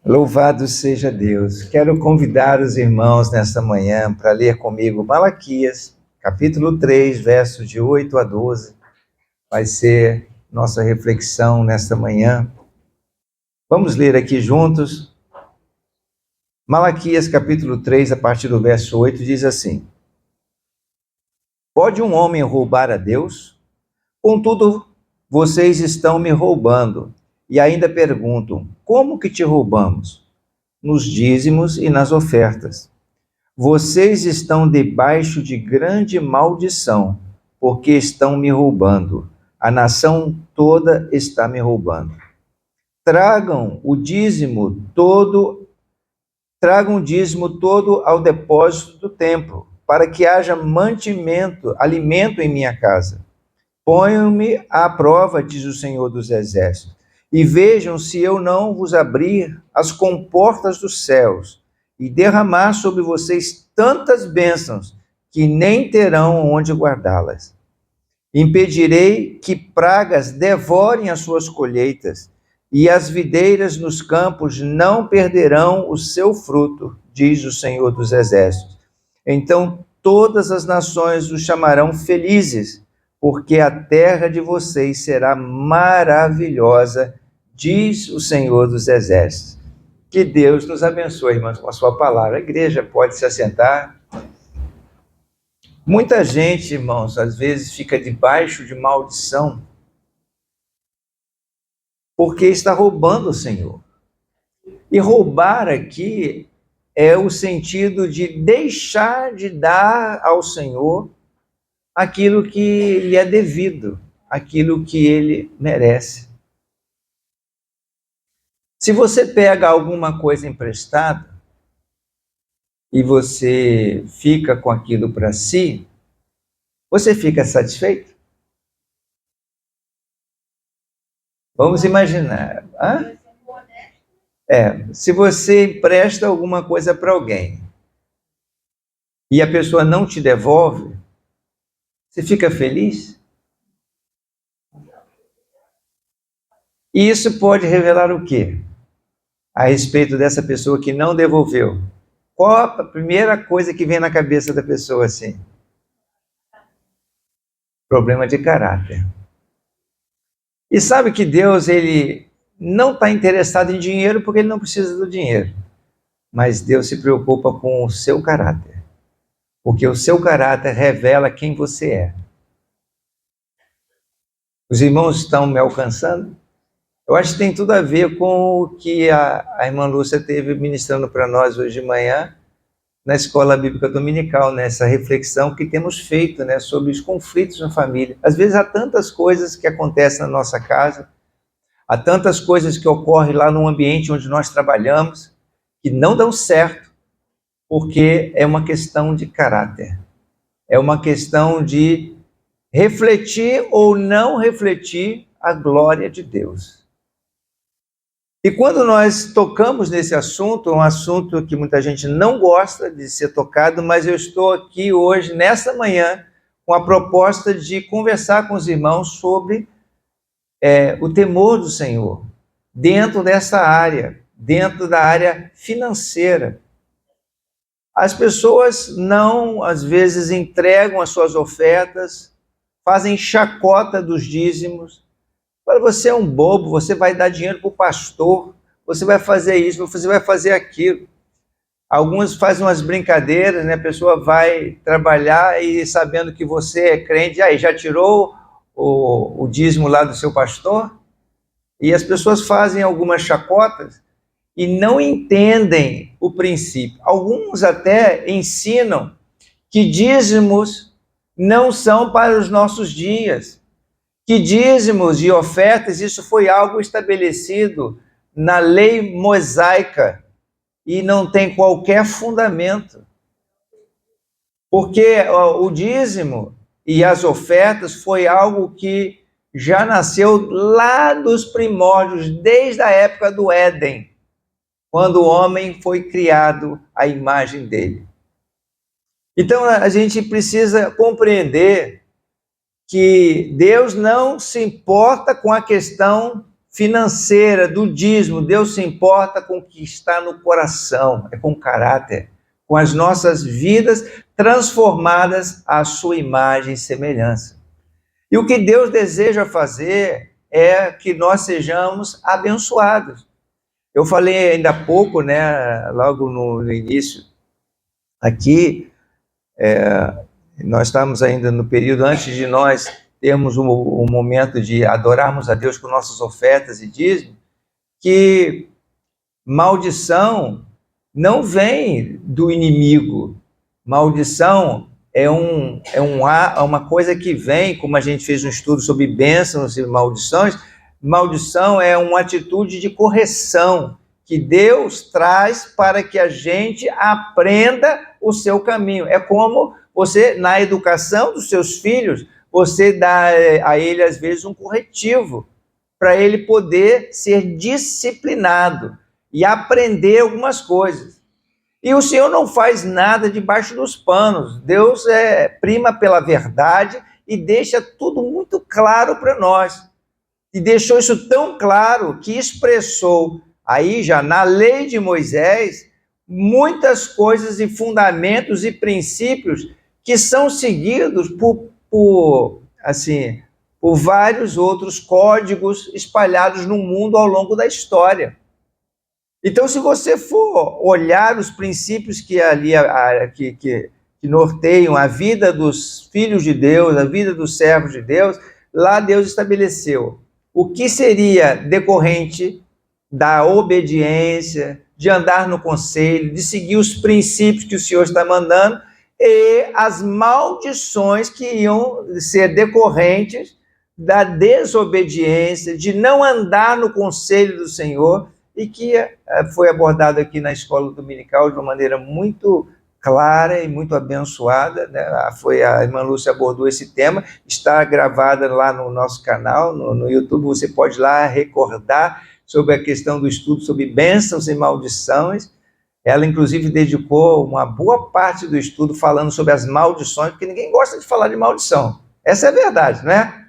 Louvado seja Deus. Quero convidar os irmãos nesta manhã para ler comigo Malaquias, capítulo 3, versos de 8 a 12. Vai ser nossa reflexão nesta manhã. Vamos ler aqui juntos. Malaquias, capítulo 3, a partir do verso 8, diz assim: Pode um homem roubar a Deus? Contudo, vocês estão me roubando. E ainda perguntam: como que te roubamos? Nos dízimos e nas ofertas. Vocês estão debaixo de grande maldição, porque estão me roubando. A nação toda está me roubando. Tragam o dízimo todo ao depósito do templo, para que haja mantimento, alimento em minha casa. Ponham-me à prova, diz o Senhor dos Exércitos, e vejam se eu não vos abrir as comportas dos céus e derramar sobre vocês tantas bênçãos que nem terão onde guardá-las. Impedirei que pragas devorem as suas colheitas, e as videiras nos campos não perderão o seu fruto, diz o Senhor dos Exércitos. Então todas as nações os chamarão felizes, porque a terra de vocês será maravilhosa, diz o Senhor dos Exércitos. Que Deus nos abençoe, irmãos, com a sua palavra. A igreja pode se assentar. Muita gente, irmãos, às vezes fica debaixo de maldição porque está roubando o Senhor. E roubar aqui é o sentido de deixar de dar ao Senhor aquilo que lhe é devido, aquilo que ele merece. Se você pega alguma coisa emprestada e você fica com aquilo para si, você fica satisfeito? Vamos imaginar. Se você empresta alguma coisa para alguém e a pessoa não te devolve, você fica feliz? E isso pode revelar o quê? A respeito dessa pessoa que não devolveu. Qual a primeira coisa que vem na cabeça da pessoa assim? Problema de caráter. E sabe que Deus, ele não está interessado em dinheiro porque ele não precisa do dinheiro. Mas Deus se preocupa com o seu caráter. Porque o seu caráter revela quem você é. Os irmãos estão me alcançando? Eu acho que tem tudo a ver com o que a irmã Lúcia teve ministrando para nós hoje de manhã, na Escola Bíblica Dominical, nessa reflexão que temos feito, sobre os conflitos na família. Às vezes há tantas coisas que acontecem na nossa casa, há tantas coisas que ocorrem lá no ambiente onde nós trabalhamos, que não dão certo, porque é uma questão de caráter. É uma questão de refletir ou não refletir a glória de Deus. E quando nós tocamos nesse assunto, um assunto que muita gente não gosta de ser tocado, mas eu estou aqui hoje, nessa manhã, com a proposta de conversar com os irmãos sobre o temor do Senhor, dentro dessa área, dentro da área financeira. As pessoas não, às vezes, entregam as suas ofertas, fazem chacota dos dízimos. Agora, você é um bobo, você vai dar dinheiro para o pastor, você vai fazer isso, você vai fazer aquilo. Alguns fazem umas brincadeiras, a pessoa vai trabalhar e sabendo que você é crente, aí já tirou o dízimo lá do seu pastor? E as pessoas fazem algumas chacotas e não entendem o princípio. Alguns até ensinam que dízimos não são para os nossos dias, que dízimos e ofertas, isso foi algo estabelecido na lei mosaica e não tem qualquer fundamento. Porque o dízimo e as ofertas foi algo que já nasceu lá dos primórdios, desde a época do Éden, quando o homem foi criado à imagem dele. Então a gente precisa compreender que Deus não se importa com a questão financeira, do dízimo. Deus se importa com o que está no coração, é com o caráter, com as nossas vidas transformadas à sua imagem e semelhança. E o que Deus deseja fazer é que nós sejamos abençoados. Eu falei ainda há pouco, né, logo no início, aqui, nós estamos ainda no período antes de nós termos um momento de adorarmos a Deus com nossas ofertas e dízimos, que maldição não vem do inimigo. Maldição é uma coisa que vem, como a gente fez um estudo sobre bênçãos e maldições. Maldição é uma atitude de correção que Deus traz para que a gente aprenda o seu caminho. É como você, na educação dos seus filhos, você dá a ele, às vezes, um corretivo, para ele poder ser disciplinado e aprender algumas coisas. E o Senhor não faz nada debaixo dos panos. Deus prima pela verdade e deixa tudo muito claro para nós. E deixou isso tão claro que expressou aí já na lei de Moisés muitas coisas e fundamentos e princípios que são seguidos por vários outros códigos espalhados no mundo ao longo da história. Então, se você for olhar os princípios que ali que norteiam a vida dos filhos de Deus, a vida dos servos de Deus, lá Deus estabeleceu o que seria decorrente da obediência, de andar no conselho, de seguir os princípios que o Senhor está mandando, e as maldições que iam ser decorrentes da desobediência, de não andar no conselho do Senhor, e que foi abordado aqui na escola dominical de uma maneira muito clara e muito abençoada, né? A irmã Lúcia abordou esse tema, está gravada lá no nosso canal, no YouTube, você pode ir lá recordar sobre a questão do estudo sobre bênçãos e maldições. Ela, inclusive, dedicou uma boa parte do estudo falando sobre as maldições, porque ninguém gosta de falar de maldição. Essa é a verdade, né?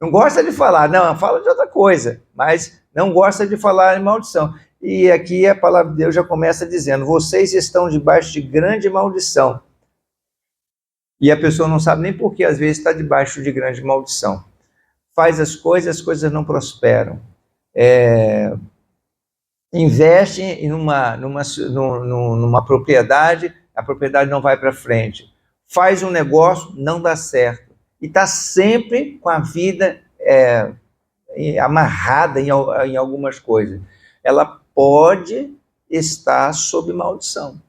Não gosta de falar, não, fala de outra coisa, mas não gosta de falar em maldição. E aqui a palavra de Deus já começa dizendo: vocês estão debaixo de grande maldição. E a pessoa não sabe nem por que às vezes está debaixo de grande maldição. Faz as coisas não prosperam. Investe numa propriedade, a propriedade não vai para frente. Faz um negócio, não dá certo. E está sempre com a vida amarrada em algumas coisas. Ela pode estar sob maldição,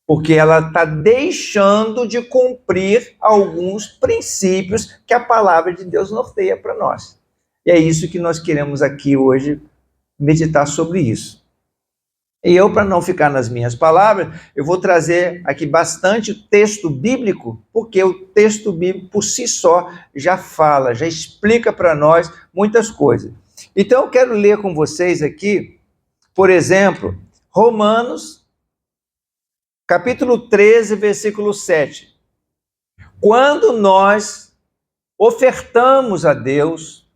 porque ela está deixando de cumprir alguns princípios que a palavra de Deus norteia para nós. E é isso que nós queremos aqui hoje meditar sobre isso. E eu, para não ficar nas minhas palavras, eu vou trazer aqui bastante texto bíblico, porque o texto bíblico por si só já fala, já explica para nós muitas coisas. Então eu quero ler com vocês aqui, por exemplo, Romanos, capítulo 13, versículo 7. Quando nós ofertamos a Deus,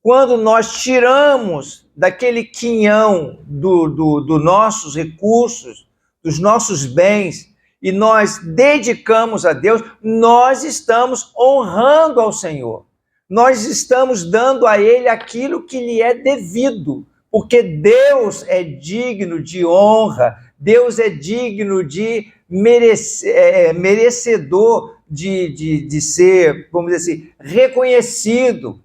quando nós tiramos daquele quinhão dos nossos recursos, dos nossos bens, e nós dedicamos a Deus, nós estamos honrando ao Senhor. Nós estamos dando a Ele aquilo que lhe é devido, porque Deus é digno de honra, Deus é digno de merecedor de ser, vamos dizer assim, reconhecido,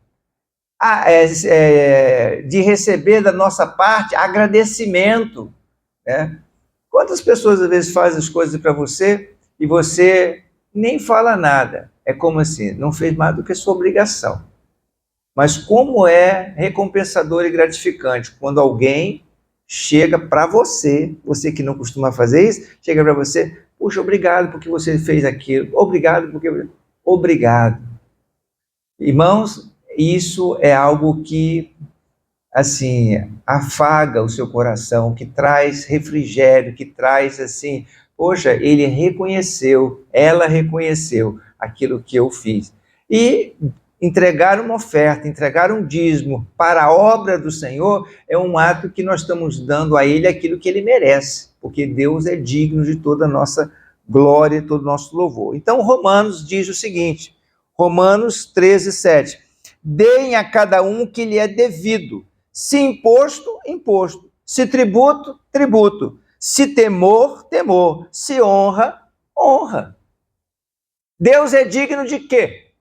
de receber da nossa parte agradecimento, né? Quantas pessoas às vezes fazem as coisas para você e você nem fala nada? É como assim, não fez mais do que sua obrigação. Mas como é recompensador e gratificante quando alguém chega para você que não costuma fazer isso, chega para você: puxa, obrigado porque você fez aquilo, obrigado porque... Obrigado. Irmãos, isso é algo que, assim, afaga o seu coração, que traz refrigério, que traz, assim, poxa, ela reconheceu aquilo que eu fiz. E entregar uma oferta, entregar um dízimo para a obra do Senhor, é um ato que nós estamos dando a Ele aquilo que Ele merece, porque Deus é digno de toda a nossa glória e todo o nosso louvor. Então, Romanos diz o seguinte, Romanos 13, 7, deem a cada um o que lhe é devido, se imposto, imposto, se tributo, tributo, se temor, temor, se honra, honra. Deus é digno de quê?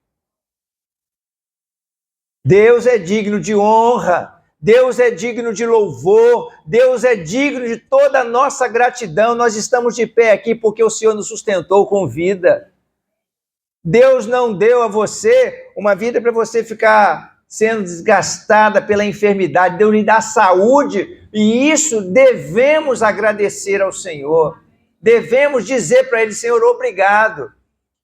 Deus é digno de honra, Deus é digno de louvor, Deus é digno de toda a nossa gratidão. Nós estamos de pé aqui porque o Senhor nos sustentou com vida. Deus não deu a você uma vida para você ficar sendo desgastada pela enfermidade. Deus lhe dá saúde e isso devemos agradecer ao Senhor. Devemos dizer para Ele, Senhor, obrigado.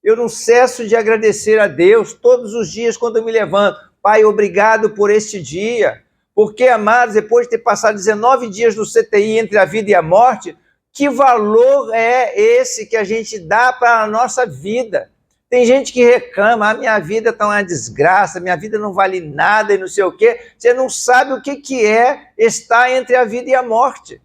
Eu não cesso de agradecer a Deus todos os dias quando eu me levanto. Pai, obrigado por este dia. Porque, amados, depois de ter passado 19 dias no CTI entre a vida e a morte, que valor é esse que a gente dá para a nossa vida? Tem gente que reclama, a minha vida está uma desgraça, minha vida não vale nada e não sei o quê. Você não sabe o que é estar entre a vida e a morte.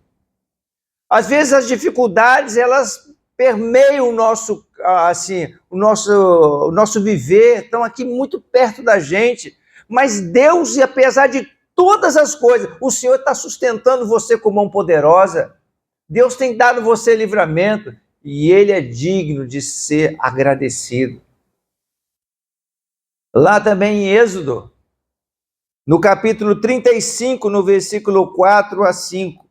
Às vezes as dificuldades, elas permeiam o nosso, assim, o nosso viver, estão aqui muito perto da gente. Mas Deus, apesar de todas as coisas, o Senhor está sustentando você com mão poderosa. Deus tem dado você livramento e Ele é digno de ser agradecido. Lá também em Êxodo, no capítulo 35, no versículo 4 a 5,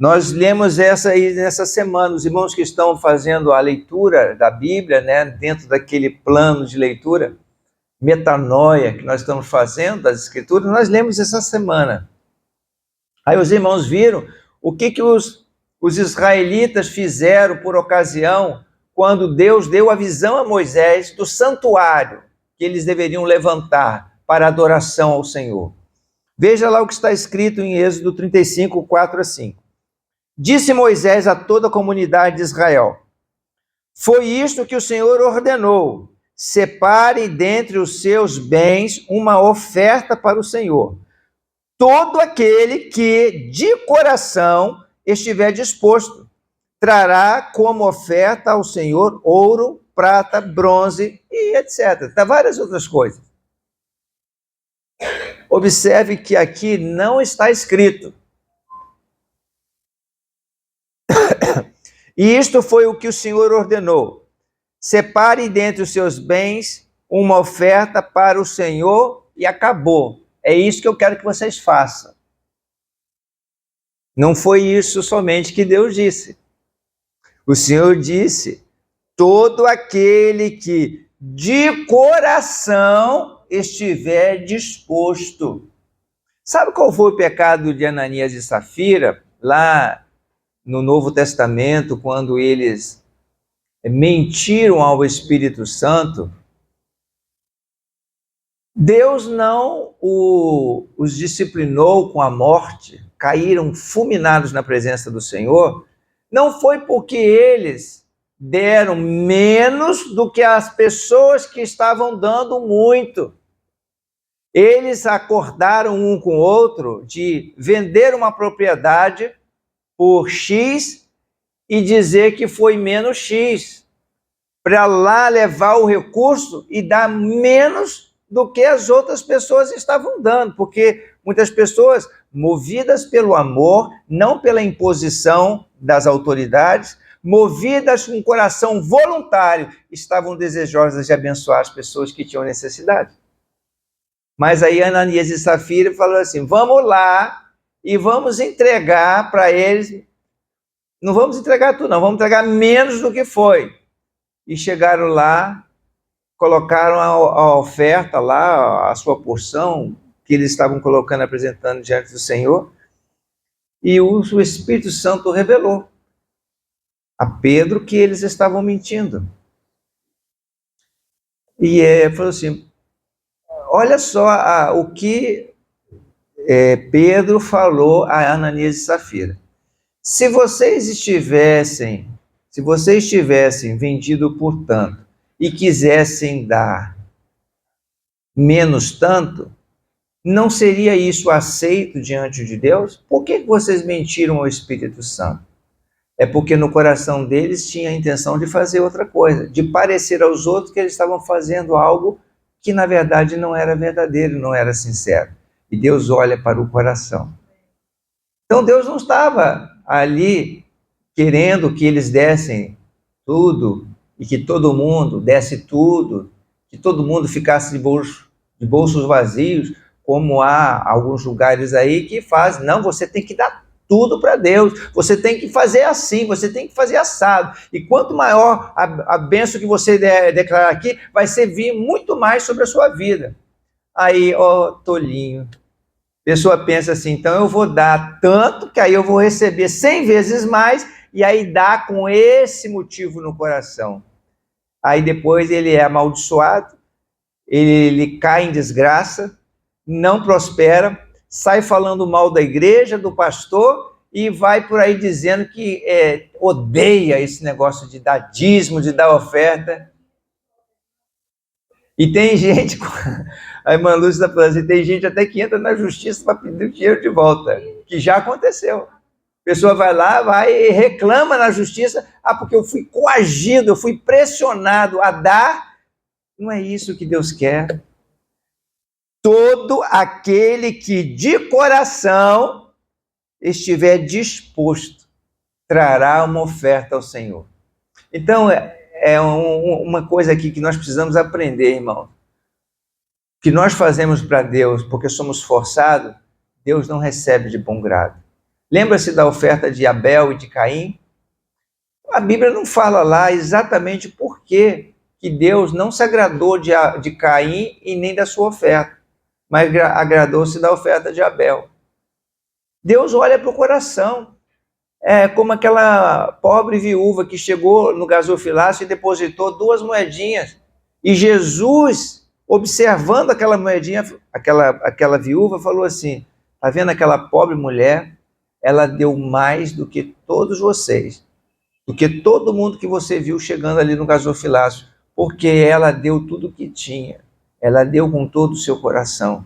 nós lemos essa aí nessa semana. Os irmãos que estão fazendo a leitura da Bíblia, né, dentro daquele plano de leitura, metanoia que nós estamos fazendo das Escrituras, nós lemos essa semana. Aí os irmãos viram o que os israelitas fizeram por ocasião quando Deus deu a visão a Moisés do santuário que eles deveriam levantar para adoração ao Senhor. Veja lá o que está escrito em Êxodo 35, 4 a 5. Disse Moisés a toda a comunidade de Israel: foi isto que o Senhor ordenou: separe dentre os seus bens uma oferta para o Senhor. Todo aquele que de coração estiver disposto trará como oferta ao Senhor ouro, prata, bronze e etc. Tá, várias outras coisas. Observe que aqui não está escrito. E isto foi o que o Senhor ordenou: separe dentre os seus bens uma oferta para o Senhor e acabou. É isso que eu quero que vocês façam. Não foi isso somente que Deus disse. O Senhor disse: todo aquele que de coração estiver disposto. Sabe qual foi o pecado de Ananias e Safira, lá no Novo Testamento, quando eles mentiram ao Espírito Santo? Deus não os disciplinou com a morte, caíram fulminados na presença do Senhor, não foi porque eles deram menos do que as pessoas que estavam dando muito. Eles acordaram um com o outro de vender uma propriedade por X e dizer que foi menos X, para lá levar o recurso e dar menos do que as outras pessoas estavam dando, porque muitas pessoas, movidas pelo amor, não pela imposição das autoridades, movidas com um coração voluntário, estavam desejosas de abençoar as pessoas que tinham necessidade. Mas aí Ananias e Safira falaram assim: vamos lá e vamos entregar para eles, não vamos entregar tudo não, vamos entregar menos do que foi. E chegaram lá, colocaram a oferta lá, a sua porção, que eles estavam colocando, apresentando diante do Senhor, e o Espírito Santo revelou a Pedro que eles estavam mentindo. E falou assim: olha só o que Pedro falou a Ananias e Safira. Se vocês tivessem vendido por tanto e quisessem dar menos tanto, não seria isso aceito diante de Deus? Por que vocês mentiram ao Espírito Santo? É porque no coração deles tinha a intenção de fazer outra coisa, de parecer aos outros que eles estavam fazendo algo que na verdade não era verdadeiro, não era sincero. E Deus olha para o coração. Então Deus não estava ali querendo que eles dessem tudo e que todo mundo desse tudo, que todo mundo ficasse de bolsos vazios, como há alguns lugares aí que fazem. Não, você tem que dar tudo para Deus, você tem que fazer assim, você tem que fazer assado. E quanto maior a bênção que você declarar aqui, vai ser vir muito mais sobre a sua vida. Aí, ó, tolinho. A pessoa pensa assim, então eu vou dar tanto, que aí eu vou receber 100 vezes mais, e aí dá com esse motivo no coração. Aí depois ele é amaldiçoado, ele cai em desgraça, não prospera, sai falando mal da igreja, do pastor, e vai por aí dizendo que odeia esse negócio de dar dízimo, de dar oferta. E tem gente, a irmã Lúcia está falando assim, tem gente até que entra na justiça para pedir o dinheiro de volta, que já aconteceu. A pessoa vai lá, vai e reclama na justiça, porque eu fui coagido, eu fui pressionado a dar. Não é isso que Deus quer. Todo aquele que de coração estiver disposto, trará uma oferta ao Senhor. Então, uma coisa aqui que nós precisamos aprender, irmão. Que nós fazemos para Deus porque somos forçados, Deus não recebe de bom grado. Lembra-se da oferta de Abel e de Caim? A Bíblia não fala lá exatamente por que Deus não se agradou de Caim e nem da sua oferta, mas agradou-se da oferta de Abel. Deus olha para o coração. É como aquela pobre viúva que chegou no gasofilácio e depositou 2 moedinhas. E Jesus, observando aquela moedinha, aquela viúva, falou assim, está vendo aquela pobre mulher? Ela deu mais do que todos vocês, do que todo mundo que você viu chegando ali no gasofilácio, porque ela deu tudo o que tinha, ela deu com todo o seu coração.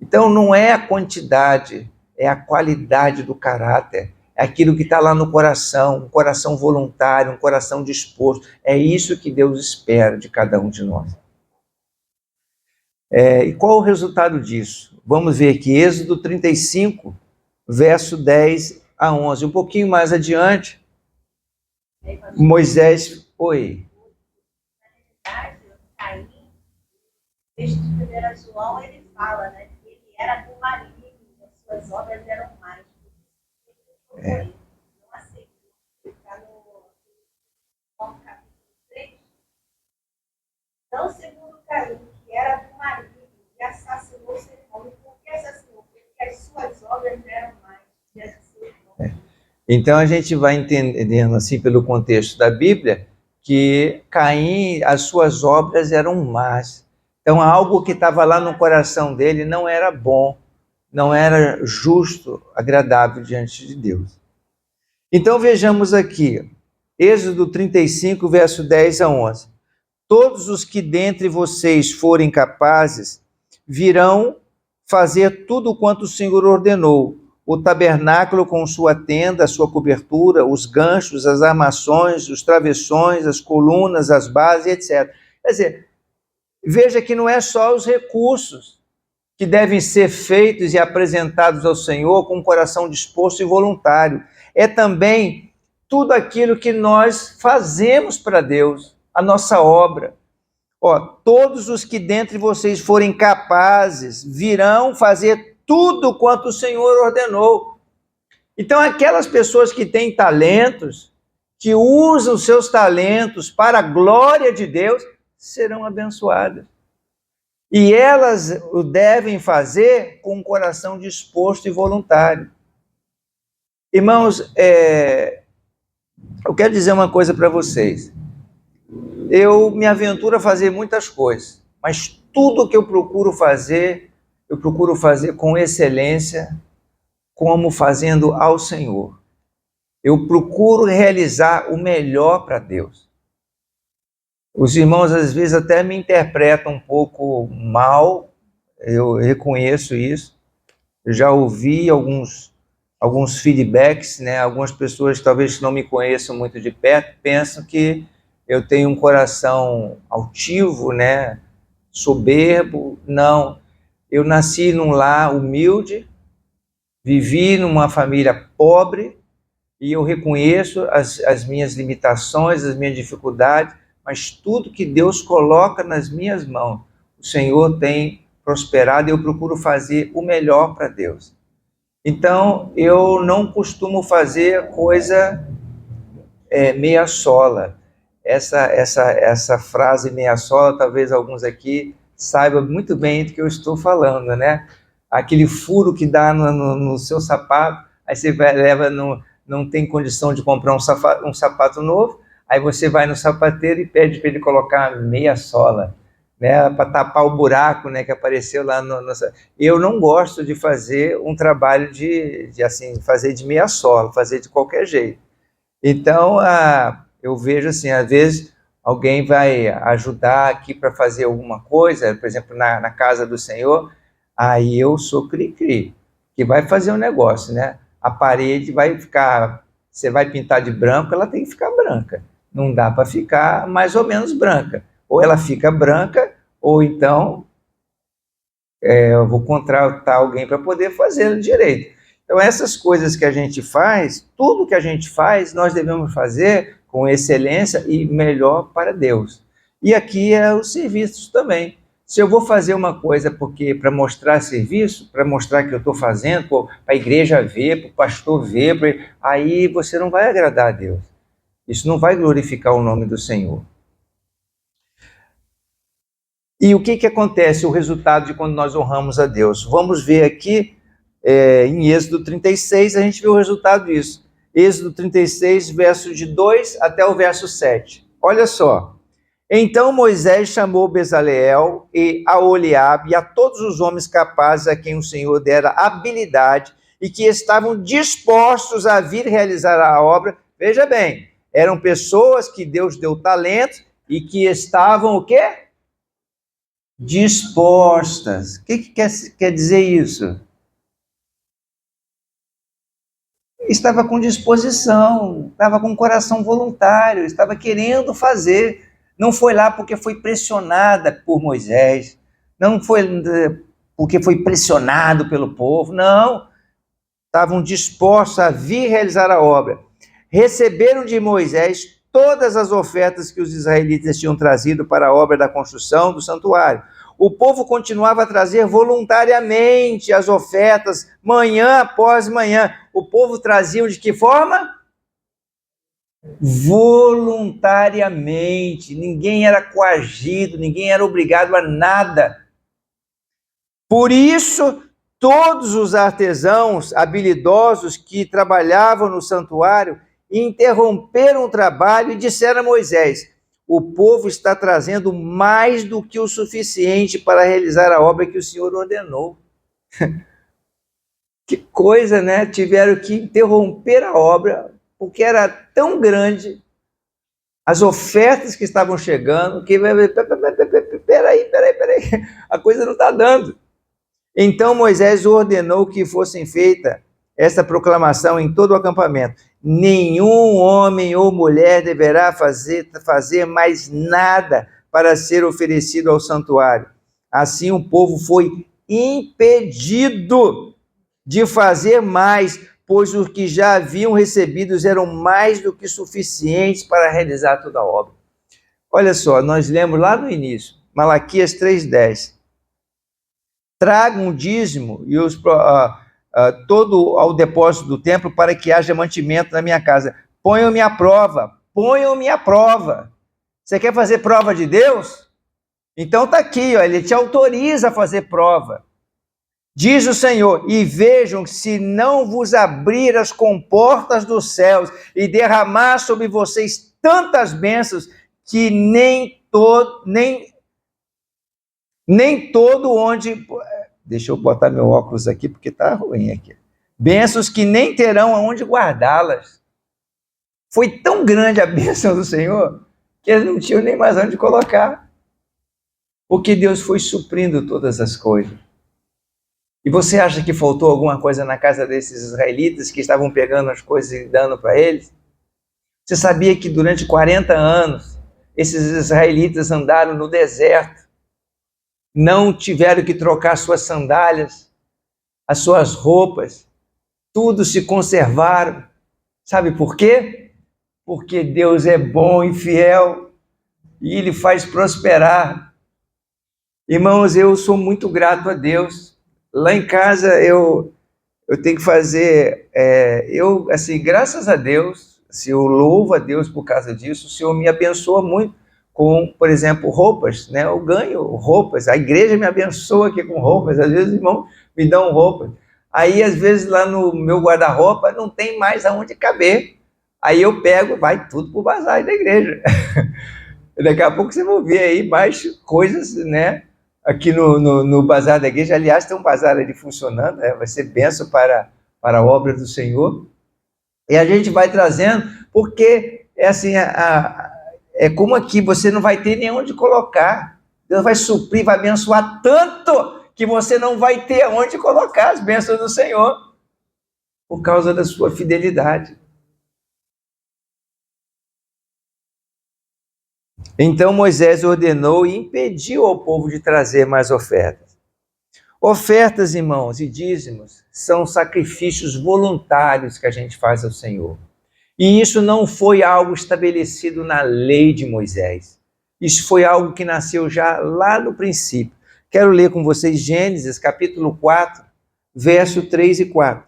Então não é a quantidade, é a qualidade do caráter, é aquilo que está lá no coração, um coração voluntário, um coração disposto. É isso que Deus espera de cada um de nós. E qual o resultado disso? Vamos ver aqui, Êxodo 35, verso 10 a 11. Um pouquinho mais adiante, Moisés... Oi. Desde que era João, ele fala, né, que ele era do maligno, as suas obras eram mais. Não aceitou. Está no capítulo 3. Não segundo Caim, que era do maligno, e assassinou seu irmão. E por que assassinou? Porque as suas obras eram mais que as de seu irmão. Então a gente vai entendendo, assim, pelo contexto da Bíblia, que Caim, as suas obras eram más. Então, algo que estava lá no coração dele não era bom, não era justo, agradável diante de Deus. Então, vejamos aqui, Êxodo 35, verso 10 a 11. Todos os que dentre vocês forem capazes virão fazer tudo quanto o Senhor ordenou, o tabernáculo com sua tenda, a sua cobertura, os ganchos, as armações, os travessões, as colunas, as bases, etc. Quer dizer, veja que não é só os recursos que devem ser feitos e apresentados ao Senhor com um coração disposto e voluntário. É também tudo aquilo que nós fazemos para Deus, a nossa obra. Todos os que dentre vocês forem capazes virão fazer tudo quanto o Senhor ordenou. Então, aquelas pessoas que têm talentos, que usam seus talentos para a glória de Deus, serão abençoadas. E elas o devem fazer com um coração disposto e voluntário. Irmãos, eu quero dizer uma coisa para vocês. Eu me aventuro a fazer muitas coisas, mas tudo que eu procuro fazer com excelência, como fazendo ao Senhor. Eu procuro realizar o melhor para Deus. Os irmãos às vezes até me interpretam um pouco mal, eu reconheço isso. Eu já ouvi alguns feedbacks, né? Algumas pessoas talvez não me conheçam muito de perto, pensam que eu tenho um coração altivo, né? Soberbo. Não, eu nasci num lar humilde, vivi numa família pobre, e eu reconheço as minhas limitações, as minhas dificuldades, mas tudo que Deus coloca nas minhas mãos, o Senhor tem prosperado e eu procuro fazer o melhor para Deus. Então, eu não costumo fazer coisa meia sola. Essa frase meia sola, talvez alguns aqui saibam muito bem do que eu estou falando, né? Aquele furo que dá no seu sapato, aí você leva, não tem condição de comprar um sapato novo, aí você vai no sapateiro e pede para ele colocar meia sola, né, para tapar o buraco, né, que apareceu lá Eu não gosto de fazer um trabalho de assim, fazer de meia sola, fazer de qualquer jeito. Então, eu vejo assim, às vezes alguém vai ajudar aqui para fazer alguma coisa, por exemplo, na casa do Senhor, aí eu sou cri-cri, que vai fazer um negócio, né? A parede vai ficar, você vai pintar de branco, ela tem que ficar branca. Não dá para ficar mais ou menos branca. Ou ela fica branca, ou então eu vou contratar alguém para poder fazer direito. Então, essas coisas que a gente faz, tudo que a gente faz, nós devemos fazer com excelência e melhor para Deus. E aqui é os serviços também. Se eu vou fazer uma coisa porque para mostrar serviço, para mostrar que eu estou fazendo, para a igreja ver, para o pastor ver, aí você não vai agradar a Deus. Isso não vai glorificar o nome do Senhor. E o que acontece, o resultado de quando nós honramos a Deus? Vamos ver aqui em Êxodo 36, a gente vê o resultado disso. Êxodo 36, verso de 2 até o verso 7. Olha só. Então Moisés chamou Bezaleel e a Oliabe e a todos os homens capazes a quem o Senhor dera habilidade e que estavam dispostos a vir realizar a obra. Veja bem, eram pessoas que Deus deu talento e que estavam o quê? Dispostas. O que quer dizer isso? Estava com disposição, estava com coração voluntário, estava querendo fazer. Não foi lá porque foi pressionada por Moisés, não foi porque foi pressionado pelo povo, não. Estavam dispostos a vir realizar a obra. Receberam de Moisés todas as ofertas que os israelitas tinham trazido para a obra da construção do santuário. O povo continuava a trazer voluntariamente as ofertas, manhã após manhã. O povo trazia de que forma? Voluntariamente. Ninguém era coagido, ninguém era obrigado a nada. Por isso, todos os artesãos habilidosos que trabalhavam no santuário interromperam o trabalho e disseram a Moisés: o povo está trazendo mais do que o suficiente para realizar a obra que o Senhor ordenou. Que coisa, né? Tiveram que interromper a obra, porque era tão grande as ofertas que estavam chegando, que peraí, a coisa não está dando. Então Moisés ordenou que fosse feita essa proclamação em todo o acampamento: nenhum homem ou mulher deverá fazer mais nada para ser oferecido ao santuário. Assim o povo foi impedido de fazer mais, pois os que já haviam recebidos eram mais do que suficientes para realizar toda a obra. Olha só, nós lemos lá no início, Malaquias 3:10. Tragam o dízimo e todo ao depósito do templo para que haja mantimento na minha casa. Ponham-me à prova, ponham-me à prova. Você quer fazer prova de Deus? Então está aqui, ó, ele te autoriza a fazer prova. Diz o Senhor: e vejam se não vos abrir as comportas dos céus e derramar sobre vocês tantas bênçãos que nem todo onde... Deixa eu botar meu óculos aqui, porque está ruim aqui. Bênçãos que nem terão aonde guardá-las. Foi tão grande a bênção do Senhor que eles não tinham nem mais onde colocar. Porque Deus foi suprindo todas as coisas. E você acha que faltou alguma coisa na casa desses israelitas que estavam pegando as coisas e dando para eles? Você sabia que durante 40 anos esses israelitas andaram no deserto, não tiveram que trocar suas sandálias, as suas roupas, tudo se conservaram. Sabe por quê? Porque Deus é bom e fiel e Ele faz prosperar. Irmãos, eu sou muito grato a Deus. Lá em casa eu tenho que fazer, assim, graças a Deus, se eu louvo a Deus por causa disso, o Senhor me abençoa muito com, por exemplo, roupas, né? Eu ganho roupas, a igreja me abençoa aqui com roupas, às vezes os irmãos me dão roupas. Aí, às vezes, lá no meu guarda-roupa não tem mais aonde caber. Aí eu pego, vai tudo pro bazar da igreja. Daqui a pouco vocês vão ver aí mais coisas, né? Aqui no bazar da igreja. Aliás, tem um bazar ali funcionando, né? Vai ser bênção para a obra do Senhor. E a gente vai trazendo, porque é assim, é como aqui, você não vai ter nem onde colocar. Deus vai suprir, vai abençoar tanto que você não vai ter onde colocar as bênçãos do Senhor por causa da sua fidelidade. Então Moisés ordenou e impediu ao povo de trazer mais ofertas. Ofertas, irmãos, e dízimos são sacrifícios voluntários que a gente faz ao Senhor. E isso não foi algo estabelecido na lei de Moisés. Isso foi algo que nasceu já lá no princípio. Quero ler com vocês Gênesis, capítulo 4, verso 3 e 4.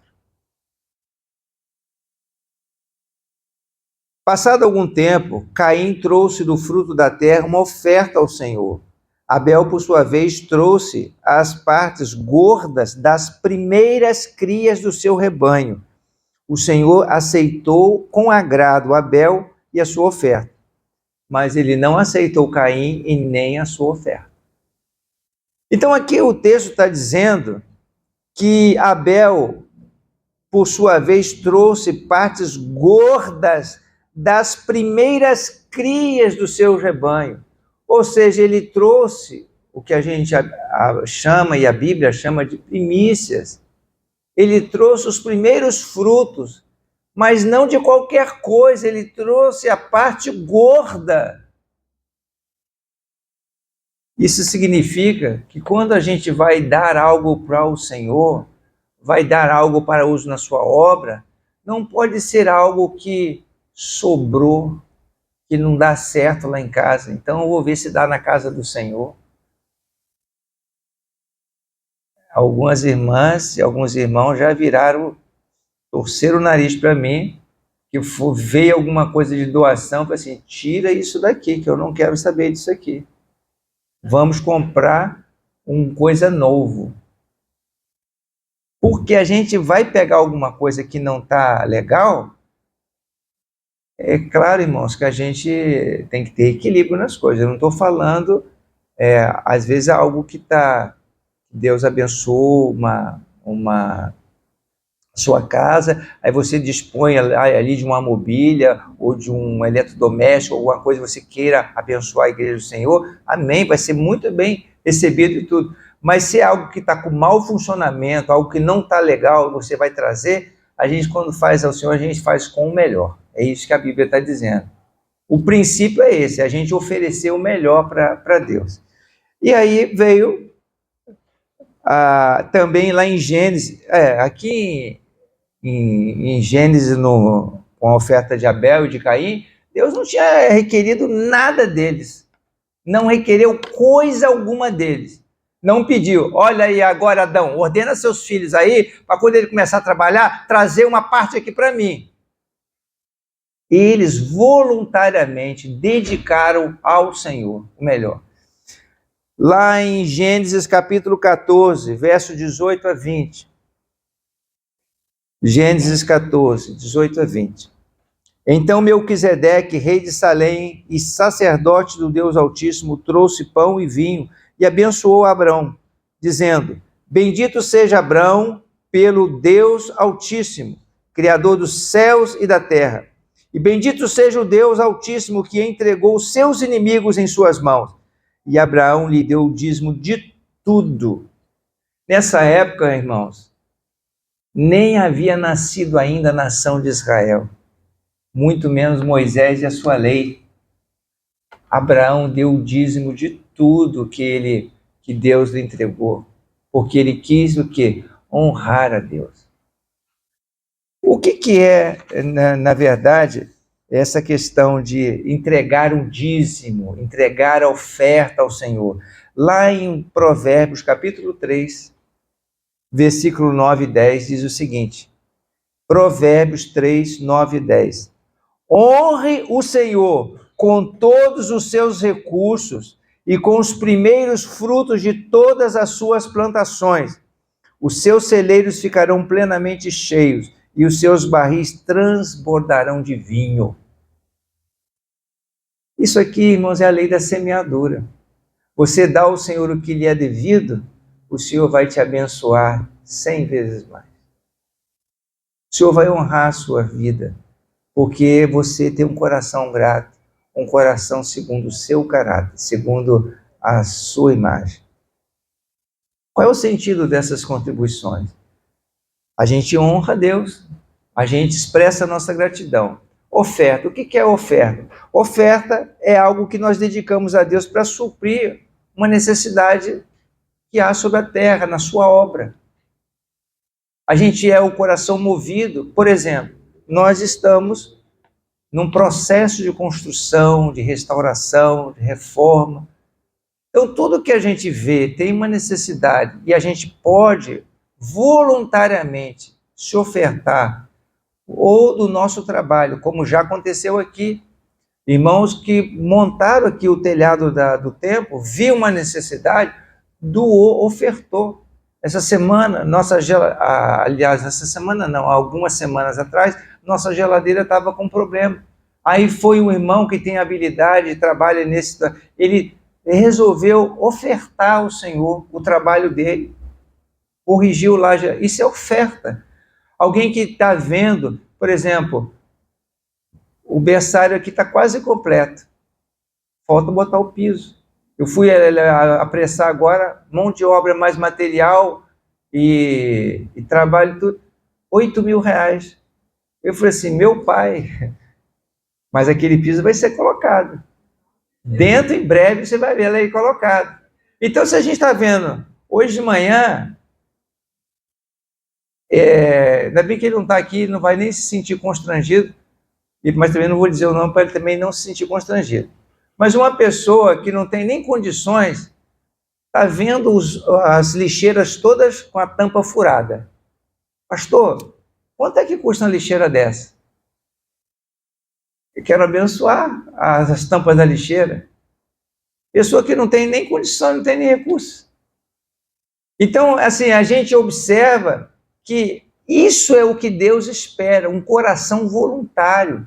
Passado algum tempo, Caim trouxe do fruto da terra uma oferta ao Senhor. Abel, por sua vez, trouxe as partes gordas das primeiras crias do seu rebanho. O Senhor aceitou com agrado Abel e a sua oferta, mas ele não aceitou Caim e nem a sua oferta. Então aqui o texto está dizendo que Abel, por sua vez, trouxe partes gordas das primeiras crias do seu rebanho. Ou seja, ele trouxe o que a gente chama, e a Bíblia chama de primícias. Ele trouxe os primeiros frutos, mas não de qualquer coisa, ele trouxe a parte gorda. Isso significa que quando a gente vai dar algo para o Senhor, vai dar algo para uso na sua obra, não pode ser algo que sobrou, que não dá certo lá em casa. Então eu vou ver se dá na casa do Senhor. Algumas irmãs e alguns irmãos já torceram o nariz para mim, que veio alguma coisa de doação, para assim, tira isso daqui, que eu não quero saber disso aqui. Vamos comprar uma coisa novo. Porque a gente vai pegar alguma coisa que não está legal. É claro, irmãos, que a gente tem que ter equilíbrio nas coisas. Eu não estou falando, às vezes, algo que Deus abençoou uma sua casa, aí você dispõe ali de uma mobília ou de um eletrodoméstico, alguma coisa que você queira abençoar a igreja do Senhor, amém, vai ser muito bem recebido e tudo. Mas se é algo que está com mau funcionamento, algo que não está legal, você vai trazer, a gente, quando faz ao Senhor, a gente faz com o melhor. É isso que a Bíblia está dizendo. O princípio é esse, a gente oferecer o melhor para Deus. E aí veio também lá em Gênesis, aqui em Gênesis, com a oferta de Abel e de Caim, Deus não tinha requerido nada deles. Não requereu coisa alguma deles. Não pediu, olha aí agora, Adão, ordena seus filhos aí, para quando ele começar a trabalhar, trazer uma parte aqui para mim. Eles voluntariamente dedicaram ao Senhor o melhor. Lá em Gênesis capítulo 14, verso 18 a 20. Gênesis 14, 18 a 20. Então Melquisedeque, rei de Salém e sacerdote do Deus Altíssimo, trouxe pão e vinho e abençoou Abrão, dizendo: Bendito seja Abrão pelo Deus Altíssimo, Criador dos céus e da terra. E bendito seja o Deus Altíssimo que entregou os seus inimigos em suas mãos. e Abraão lhe deu o dízimo de tudo. Nessa época, irmãos, nem havia nascido ainda a nação de Israel, muito menos Moisés e a sua lei. Abraão deu o dízimo de tudo que Deus lhe entregou, porque ele quis o quê? Honrar a Deus. O que é, na verdade, essa questão de entregar o dízimo, entregar a oferta ao Senhor? Lá em Provérbios, capítulo 3, versículo 9 e 10, diz o seguinte, Provérbios 3, 9 e 10. Honre o Senhor com todos os seus recursos e com os primeiros frutos de todas as suas plantações. Os seus celeiros ficarão plenamente cheios e os seus barris transbordarão de vinho. Isso aqui, irmãos, é a lei da semeadura. Você dá ao Senhor o que lhe é devido, o Senhor vai te abençoar 100 vezes mais. O Senhor vai honrar a sua vida, porque você tem um coração grato, um coração segundo o seu caráter, segundo a sua imagem. Qual é o sentido dessas contribuições? A gente honra a Deus, a gente expressa a nossa gratidão. Oferta, o que é oferta? Oferta é algo que nós dedicamos a Deus para suprir uma necessidade que há sobre a terra, na sua obra. A gente é o coração movido, por exemplo, nós estamos num processo de construção, de restauração, de reforma. Então, tudo que a gente vê tem uma necessidade e a gente pode voluntariamente se ofertar ou do nosso trabalho, como já aconteceu aqui. Irmãos que montaram aqui o telhado do templo, viu uma necessidade, doou, ofertou. Essa semana, algumas semanas atrás, nossa geladeira estava com problema. Aí foi um irmão que tem habilidade, trabalha ele resolveu ofertar ao Senhor o trabalho dele, corrigiu lá, isso é oferta. Alguém que está vendo, por exemplo, o berçário aqui está quase completo, falta botar o piso. Eu fui apressar agora, mão de obra mais material e trabalho, tudo, R$8.000. Eu falei assim, meu pai, mas aquele piso vai ser colocado. Dentro, em breve, você vai ver ela aí colocada. Então, se a gente está vendo, hoje de manhã, ainda bem que ele não está aqui, não vai nem se sentir constrangido, mas também não vou dizer o nome para ele também não se sentir constrangido. Mas uma pessoa que não tem nem condições, está vendo as lixeiras todas com a tampa furada. Pastor, quanto é que custa uma lixeira dessa? Eu quero abençoar as tampas da lixeira. Pessoa que não tem nem condição, não tem nem recurso. Então, assim, a gente observa que isso é o que Deus espera, um coração voluntário.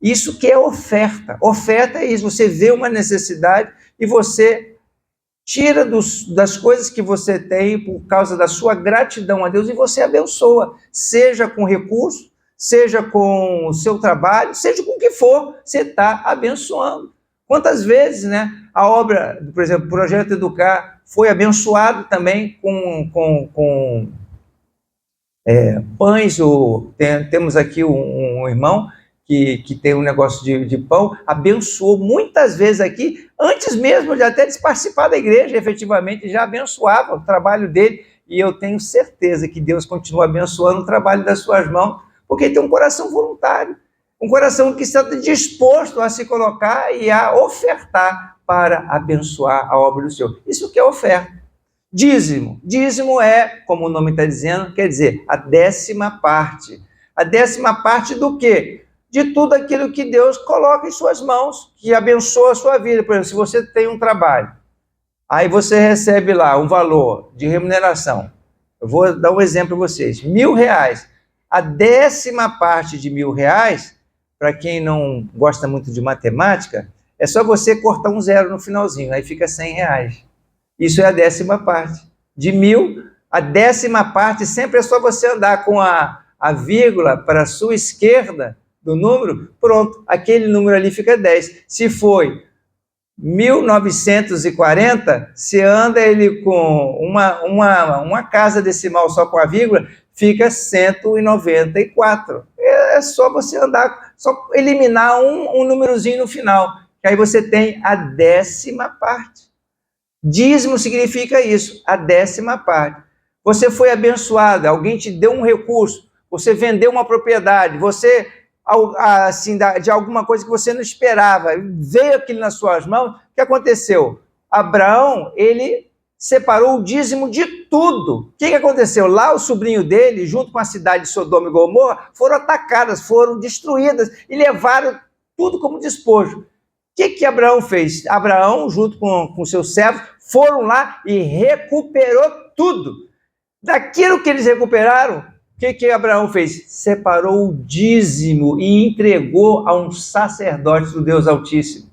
Isso que é oferta. Oferta é isso, você vê uma necessidade e você tira das coisas que você tem por causa da sua gratidão a Deus e você abençoa, seja com recurso, seja com o seu trabalho, seja com o que for, você está abençoando. Quantas vezes, né, a obra, por exemplo, o Projeto Educar foi abençoado também com pães. Temos aqui um irmão que tem um negócio de pão, abençoou muitas vezes aqui, antes mesmo de até de participar da igreja, efetivamente, já abençoava o trabalho dele, e eu tenho certeza que Deus continua abençoando o trabalho das suas mãos, porque ele tem um coração voluntário, um coração que está disposto a se colocar e a ofertar para abençoar a obra do Senhor. Isso que é oferta. Dízimo. Dízimo é, como o nome está dizendo, quer dizer, a 10ª parte. A 10ª parte do quê? De tudo aquilo que Deus coloca em suas mãos, que abençoa a sua vida. Por exemplo, se você tem um trabalho, aí você recebe lá um valor de remuneração. Eu vou dar um exemplo para vocês. R$1.000. A 10ª parte de R$1.000, para quem não gosta muito de matemática, é só você cortar um zero no finalzinho, aí fica R$100. Isso é a 10ª parte. De 1.000, a 10ª parte sempre é só você andar com a vírgula para a sua esquerda do número, pronto, aquele número ali fica 10. Se foi 1940, você anda ele com uma casa decimal só com a vírgula, fica 194. É só você andar, só eliminar um númerozinho no final, que aí você tem a 10ª parte. Dízimo significa isso, a 10ª parte. Você foi abençoado, alguém te deu um recurso, você vendeu uma propriedade, você, assim, de alguma coisa que você não esperava, veio aquilo nas suas mãos, o que aconteceu? Abraão, ele separou o dízimo de tudo. O que aconteceu? Lá o sobrinho dele, junto com a cidade de Sodoma e Gomorra, foram atacadas, foram destruídas e levaram tudo como despojo. O que Abraão fez? Abraão, junto com seus servos, foram lá e recuperou tudo. Daquilo que eles recuperaram, o que Abraão fez? Separou o dízimo e entregou a um sacerdote do Deus Altíssimo.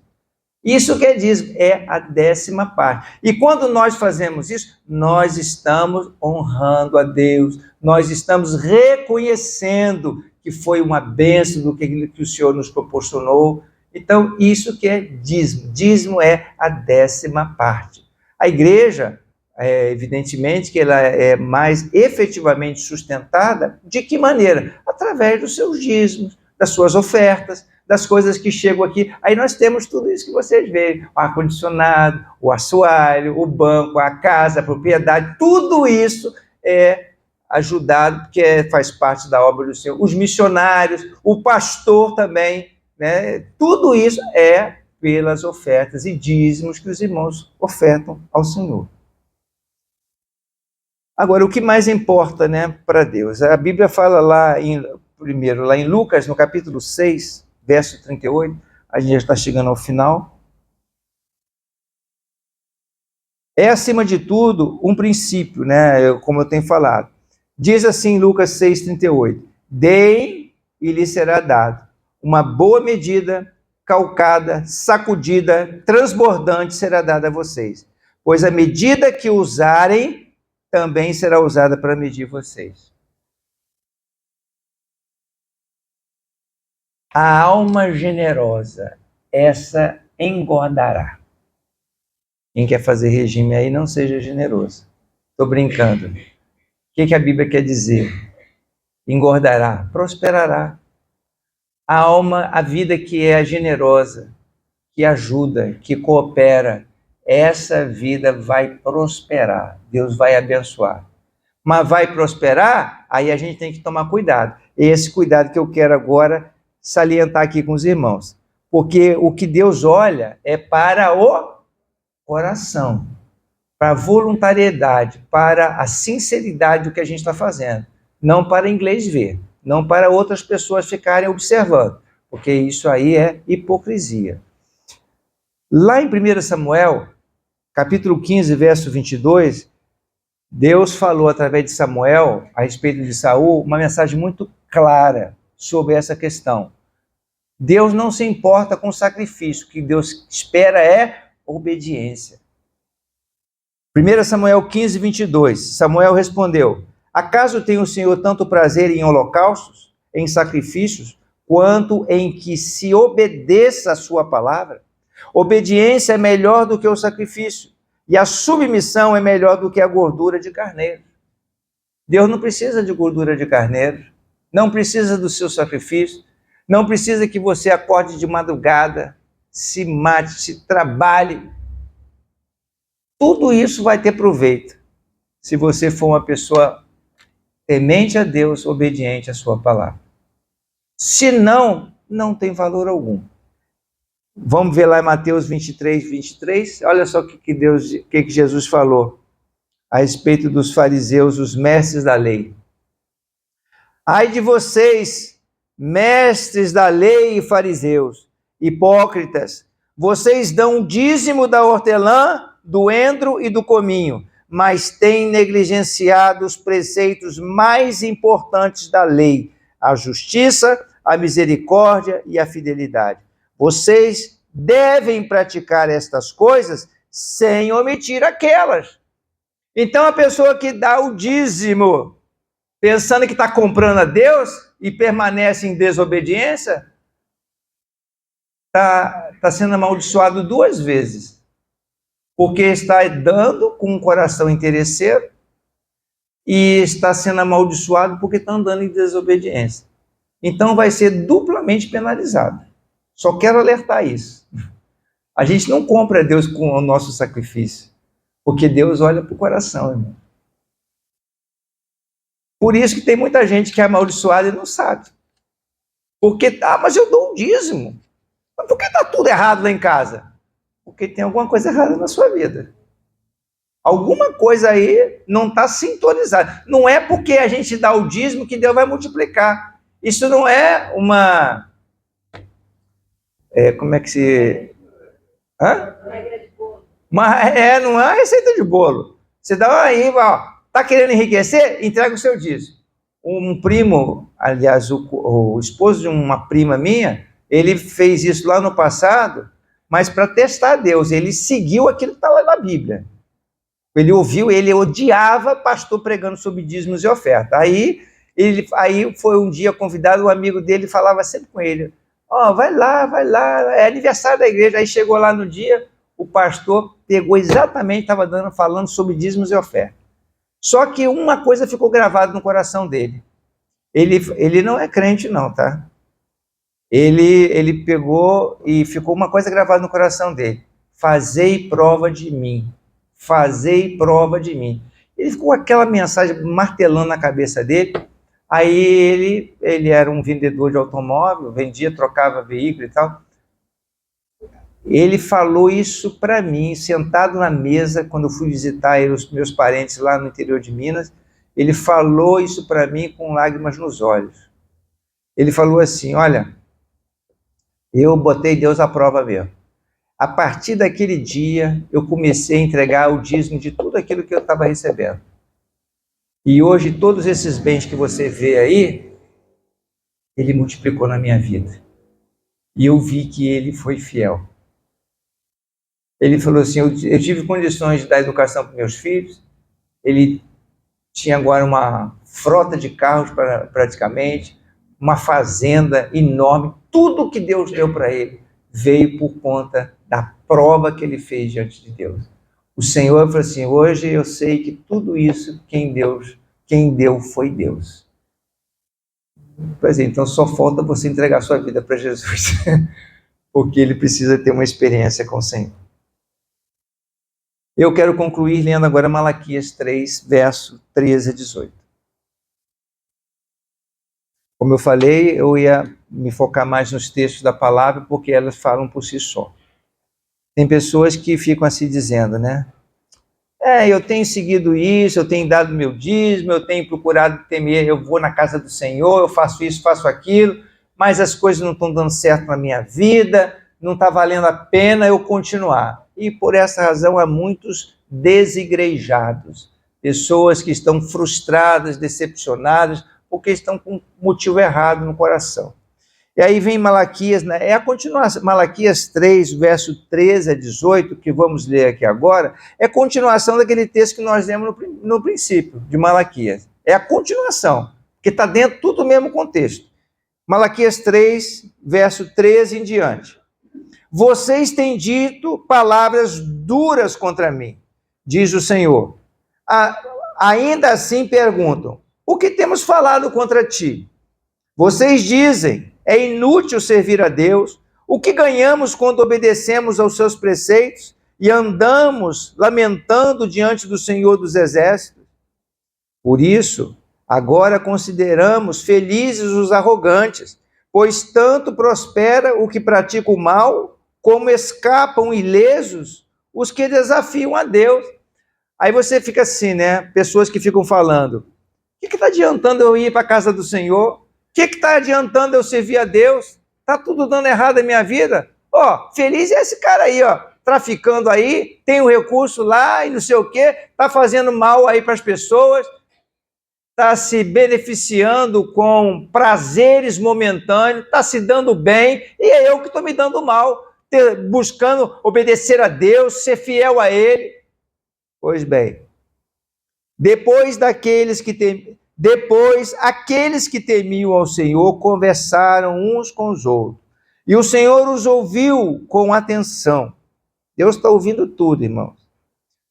Isso que é dízimo, é a 10ª parte. E quando nós fazemos isso, nós estamos honrando a Deus, nós estamos reconhecendo que foi uma bênção do que o Senhor nos proporcionou. Então, isso que é dízimo. Dízimo é a 10ª parte. A igreja, evidentemente, que ela é mais efetivamente sustentada, de que maneira? Através dos seus dízimos, das suas ofertas, das coisas que chegam aqui. Aí nós temos tudo isso que vocês veem, o ar-condicionado, o assoalho, o banco, a casa, a propriedade, tudo isso é ajudado, porque faz parte da obra do Senhor. Os missionários, o pastor também, né? Tudo isso é pelas ofertas e dízimos que os irmãos ofertam ao Senhor. Agora, o que mais importa, né, para Deus? A Bíblia fala primeiro lá em Lucas, no capítulo 6, verso 38, a gente já está chegando ao final. É, acima de tudo, um princípio, né, como eu tenho falado. Diz assim Lucas 6, 38, deem e lhe será dado. Uma boa medida, calcada, sacudida, transbordante será dada a vocês. Pois a medida que usarem, também será usada para medir vocês. A alma generosa, essa engordará. Quem quer fazer regime aí, não seja generoso. Estou brincando. O que a Bíblia quer dizer? Engordará, prosperará. A alma, a vida que é generosa, que ajuda, que coopera, essa vida vai prosperar. Deus vai abençoar. Mas vai prosperar? Aí a gente tem que tomar cuidado. Esse cuidado que eu quero agora salientar aqui com os irmãos. Porque o que Deus olha é para o coração, para a voluntariedade, para a sinceridade do que a gente está fazendo. Não para inglês ver, não para outras pessoas ficarem observando, porque isso aí é hipocrisia. Lá em 1 Samuel, capítulo 15, verso 22, Deus falou através de Samuel, a respeito de Saul, uma mensagem muito clara sobre essa questão. Deus não se importa com o sacrifício, o que Deus espera é obediência. 1 Samuel 15, 22, Samuel respondeu, acaso tem o Senhor tanto prazer em holocaustos, em sacrifícios, quanto em que se obedeça a sua palavra? Obediência é melhor do que o sacrifício, e a submissão é melhor do que a gordura de carneiro. Deus não precisa de gordura de carneiro, não precisa do seu sacrifício, não precisa que você acorde de madrugada, se mate, se trabalhe. Tudo isso vai ter proveito se você for uma pessoa temente a Deus, obediente à sua palavra. Se não, não tem valor algum. Vamos ver lá em Mateus 23, 23. Olha só o que Jesus falou a respeito dos fariseus, os mestres da lei. Ai de vocês, mestres da lei e fariseus, hipócritas, vocês dão o dízimo da hortelã, do endro e do cominho, mas têm negligenciado os preceitos mais importantes da lei, a justiça, a misericórdia e a fidelidade. Vocês devem praticar estas coisas sem omitir aquelas. Então, a pessoa que dá o dízimo, pensando que está comprando a Deus e permanece em desobediência, está sendo amaldiçoado 2 vezes, porque está dando com um coração interesseiro e está sendo amaldiçoado porque está andando em desobediência. Então vai ser duplamente penalizado. Só quero alertar isso. A gente não compra Deus com o nosso sacrifício, porque Deus olha para o coração, irmão. Por isso que tem muita gente que é amaldiçoada e não sabe. Porque, mas eu dou um dízimo. Mas por que está tudo errado lá em casa? Porque tem alguma coisa errada na sua vida. Alguma coisa aí não está sintonizada. Não é porque a gente dá o dízimo que Deus vai multiplicar. Isso não é uma... como é que se... Hã? Não é uma receita de bolo. Você dá aí, ó, tá querendo enriquecer? Entrega o seu dízimo. Um primo, aliás, o esposo de uma prima minha, ele fez isso lá no passado, mas para testar Deus, ele seguiu aquilo que está lá na Bíblia. Ele ouviu, ele odiava pastor pregando sobre dízimos e oferta. Aí foi um dia convidado, um amigo dele falava sempre com ele, vai lá, é aniversário da igreja. Aí chegou lá no dia, o pastor pegou exatamente, estava falando sobre dízimos e oferta. Só que uma coisa ficou gravada no coração dele. Ele não é crente não, tá? Ele pegou e ficou uma coisa gravada no coração dele. Fazei prova de mim. Fazei prova de mim. Ele ficou com aquela mensagem martelando na cabeça dele. Aí ele era um vendedor de automóvel, vendia, trocava veículo e tal. Ele falou isso para mim, sentado na mesa, quando eu fui visitar os meus parentes lá no interior de Minas. Ele falou isso para mim com lágrimas nos olhos. Ele falou assim, olha, eu botei Deus à prova mesmo. A partir daquele dia, eu comecei a entregar o dízimo de tudo aquilo que eu estava recebendo. E hoje, todos esses bens que você vê aí, ele multiplicou na minha vida. E eu vi que ele foi fiel. Ele falou assim, eu tive condições de dar educação para meus filhos, ele tinha agora uma frota de carros praticamente, uma fazenda enorme, tudo que Deus deu para ele veio por conta da prova que ele fez diante de Deus. O Senhor falou assim, hoje eu sei que tudo isso, quem deu foi Deus. Pois é, então só falta você entregar sua vida para Jesus, porque ele precisa ter uma experiência com o Senhor. Eu quero concluir lendo agora Malaquias 3, verso 13 a 18. Como eu falei, eu ia me focar mais nos textos da palavra, porque elas falam por si só. Tem pessoas que ficam assim dizendo, né? Eu tenho seguido isso, eu tenho dado meu dízimo, eu tenho procurado temer, eu vou na casa do Senhor, eu faço isso, faço aquilo, mas as coisas não estão dando certo na minha vida, não está valendo a pena eu continuar. E por essa razão há muitos desigrejados, pessoas que estão frustradas, decepcionadas, porque estão com motivo errado no coração. E aí vem Malaquias, né? É a continuação, Malaquias 3, verso 13 a 18, que vamos ler aqui agora, é a continuação daquele texto que nós lemos no princípio, de Malaquias. É a continuação, que está dentro tudo do mesmo contexto. Malaquias 3, verso 13 em diante. Vocês têm dito palavras duras contra mim, diz o Senhor. Ainda assim perguntam, o que temos falado contra ti? Vocês dizem, é inútil servir a Deus. O que ganhamos quando obedecemos aos seus preceitos e andamos lamentando diante do Senhor dos Exércitos? Por isso, agora consideramos felizes os arrogantes, pois tanto prospera o que pratica o mal, como escapam ilesos os que desafiam a Deus. Aí você fica assim, né? Pessoas que ficam falando, o que está adiantando eu ir para a casa do Senhor? O que está adiantando eu servir a Deus? Está tudo dando errado na minha vida? Feliz é esse cara aí, traficando aí, tem um recurso lá e não sei o quê, está fazendo mal aí para as pessoas, está se beneficiando com prazeres momentâneos, está se dando bem, e é eu que estou me dando mal, buscando obedecer a Deus, ser fiel a Ele. Pois bem, depois aqueles que temiam ao Senhor conversaram uns com os outros E o Senhor os ouviu com atenção. Deus está ouvindo tudo, irmãos.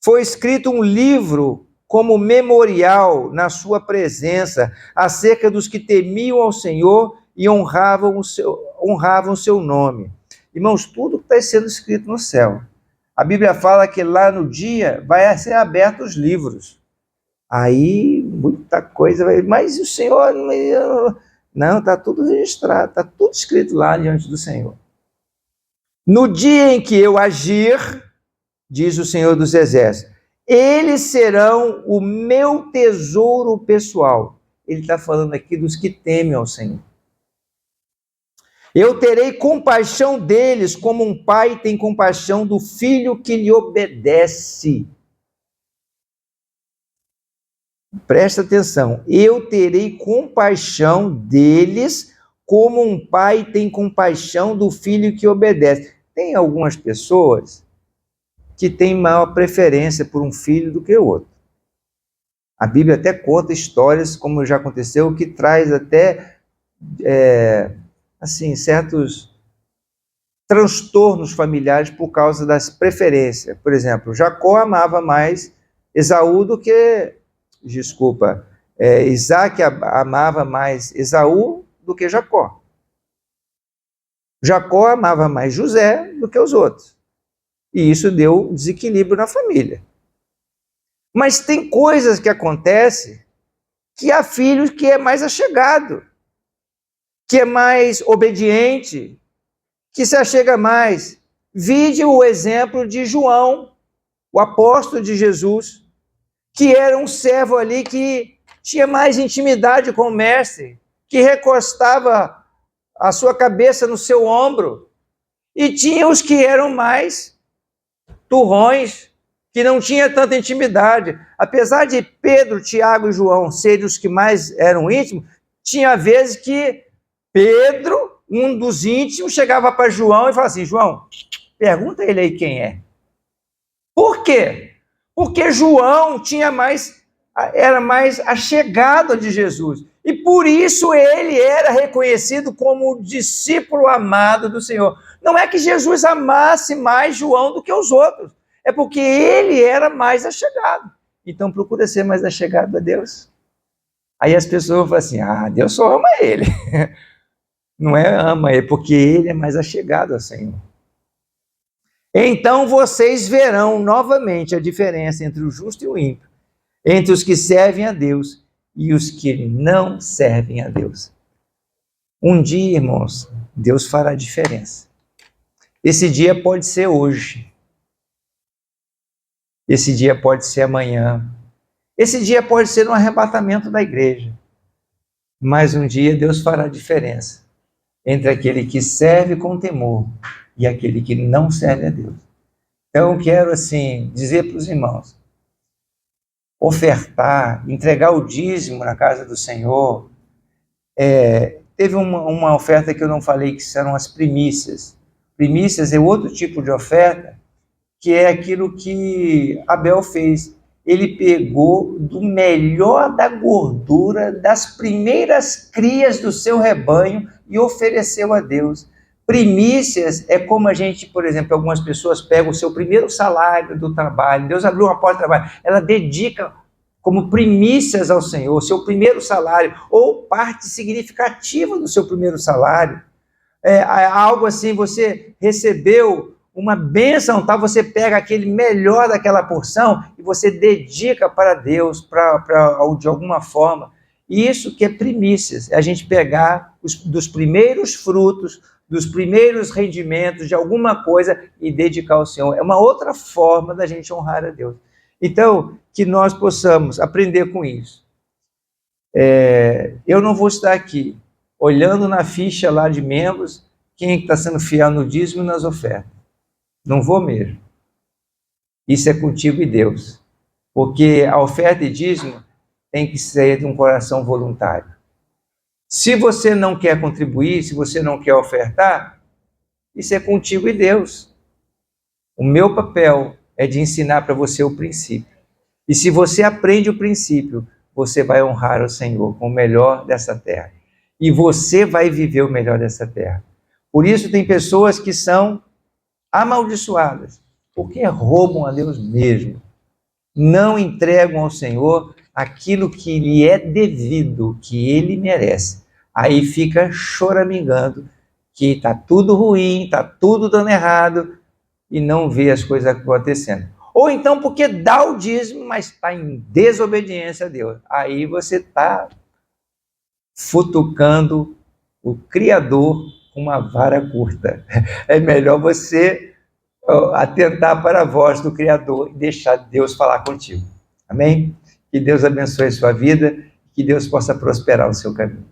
Foi escrito um livro como memorial na sua presença, acerca dos que temiam ao Senhor e honravam o seu nome. Irmãos, tudo está sendo escrito no céu. A Bíblia fala que lá no dia vai ser aberto os livros. Aí, muita coisa vai... Mas o Senhor... Não, está tudo registrado, está tudo escrito lá diante do Senhor. No dia em que eu agir, diz o Senhor dos Exércitos, eles serão o meu tesouro pessoal. Ele está falando aqui dos que temem ao Senhor. Eu terei compaixão deles, como um pai tem compaixão do filho que lhe obedece. Presta atenção. Eu terei compaixão deles, como um pai tem compaixão do filho que obedece. Tem algumas pessoas que têm maior preferência por um filho do que o outro. A Bíblia até conta histórias, como já aconteceu, que traz até certos transtornos familiares por causa das preferências. Por exemplo, Jacó amava mais Esaú do que... Isaac amava mais Esaú do que Jacó. Jacó amava mais José do que os outros. E isso deu desequilíbrio na família. Mas tem coisas que acontecem que há filhos que é mais achegado, que é mais obediente, que se achega mais. Vide o exemplo de João, o apóstolo de Jesus, que era um servo ali que tinha mais intimidade com o mestre, que recostava a sua cabeça no seu ombro, e tinha os que eram mais turrões, que não tinha tanta intimidade. Apesar de Pedro, Tiago e João serem os que mais eram íntimos, tinha vezes que Pedro, um dos íntimos, chegava para João e falava assim, João, pergunta ele aí quem é. Por quê? Porque João era mais achegado de Jesus. E por isso ele era reconhecido como o discípulo amado do Senhor. Não é que Jesus amasse mais João do que os outros. É porque ele era mais achegado. Então procura ser mais achegado a Deus. Aí as pessoas falam assim, Deus só ama ele. Não é ama ele, porque ele é mais achegado ao Senhor. Então vocês verão novamente a diferença entre o justo e o ímpio, entre os que servem a Deus e os que não servem a Deus. Um dia, irmãos, Deus fará diferença. Esse dia pode ser hoje. Esse dia pode ser amanhã. Esse dia pode ser no arrebatamento da igreja. Mas um dia Deus fará diferença entre aquele que serve com temor e aquele que não serve a Deus. Então eu quero dizer para os irmãos, ofertar, entregar o dízimo na casa do Senhor. Teve uma oferta que eu não falei, que são as primícias. Primícias é outro tipo de oferta, que é aquilo que Abel fez. Ele pegou do melhor da gordura das primeiras crias do seu rebanho e ofereceu a Deus. Primícias é como a gente, por exemplo, algumas pessoas pegam o seu primeiro salário do trabalho, Deus abriu uma porta de trabalho, ela dedica como primícias ao Senhor, seu primeiro salário, ou parte significativa do seu primeiro salário. Algo assim, você recebeu uma bênção, tá? Você pega aquele melhor daquela porção e você dedica para Deus, de alguma forma. Isso que é primícias, é a gente pegar dos primeiros frutos, dos primeiros rendimentos de alguma coisa e dedicar ao Senhor. É uma outra forma da gente honrar a Deus. Então, que nós possamos aprender com isso. Eu não vou estar aqui olhando na ficha lá de membros quem está sendo fiel no dízimo e nas ofertas. Não vou mesmo. Isso é contigo e Deus. Porque a oferta e dízimo tem que ser de um coração voluntário. Se você não quer contribuir, se você não quer ofertar, isso é contigo e Deus. O meu papel é de ensinar para você o princípio. E se você aprende o princípio, você vai honrar o Senhor com o melhor dessa terra. E você vai viver o melhor dessa terra. Por isso tem pessoas que são amaldiçoadas, porque roubam a Deus mesmo. Não entregam ao Senhor aquilo que lhe é devido, que ele merece. Aí fica choramingando que está tudo ruim, está tudo dando errado, e não vê as coisas acontecendo. Ou então porque dá o dízimo, mas está em desobediência a Deus. Aí você está futucando o Criador com uma vara curta. É melhor você atentar para a voz do Criador e deixar Deus falar contigo. Amém? Que Deus abençoe a sua vida, que Deus possa prosperar o seu caminho.